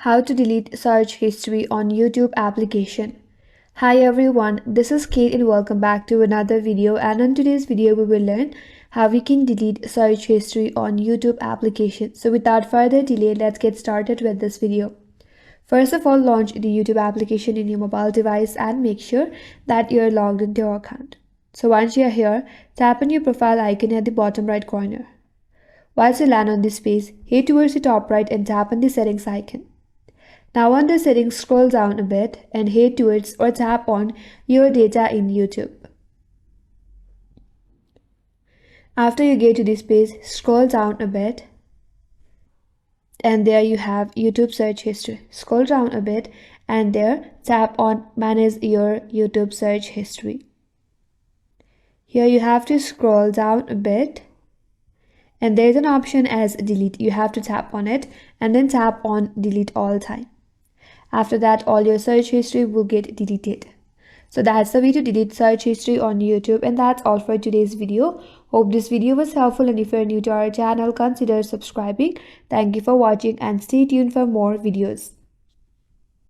How to delete search history on YouTube application. Hi everyone, this is Kate and welcome back to another video, and in today's video we will learn how we can delete search history on YouTube application. So without further delay, let's get started with this video. First of all, launch the YouTube application in your mobile device and make sure that you're logged into your account. So once you're here, tap on your profile icon at the bottom right corner. Once you land on this page, head towards the top right and tap on the settings icon. Now on the settings, scroll down a bit and head towards or tap on your data in YouTube. After you get to this page, scroll down a bit and there you have YouTube search history. Scroll down a bit and there tap on manage your YouTube search history. Here you have to scroll down a bit and there's an option as delete. You have to tap on it and then tap on delete all time. After that, all your search history will get deleted. So that's the way to delete search history on YouTube, and that's all for today's video. Hope this video was helpful, and if you're new to our channel, consider subscribing. Thank you for watching and stay tuned for more videos.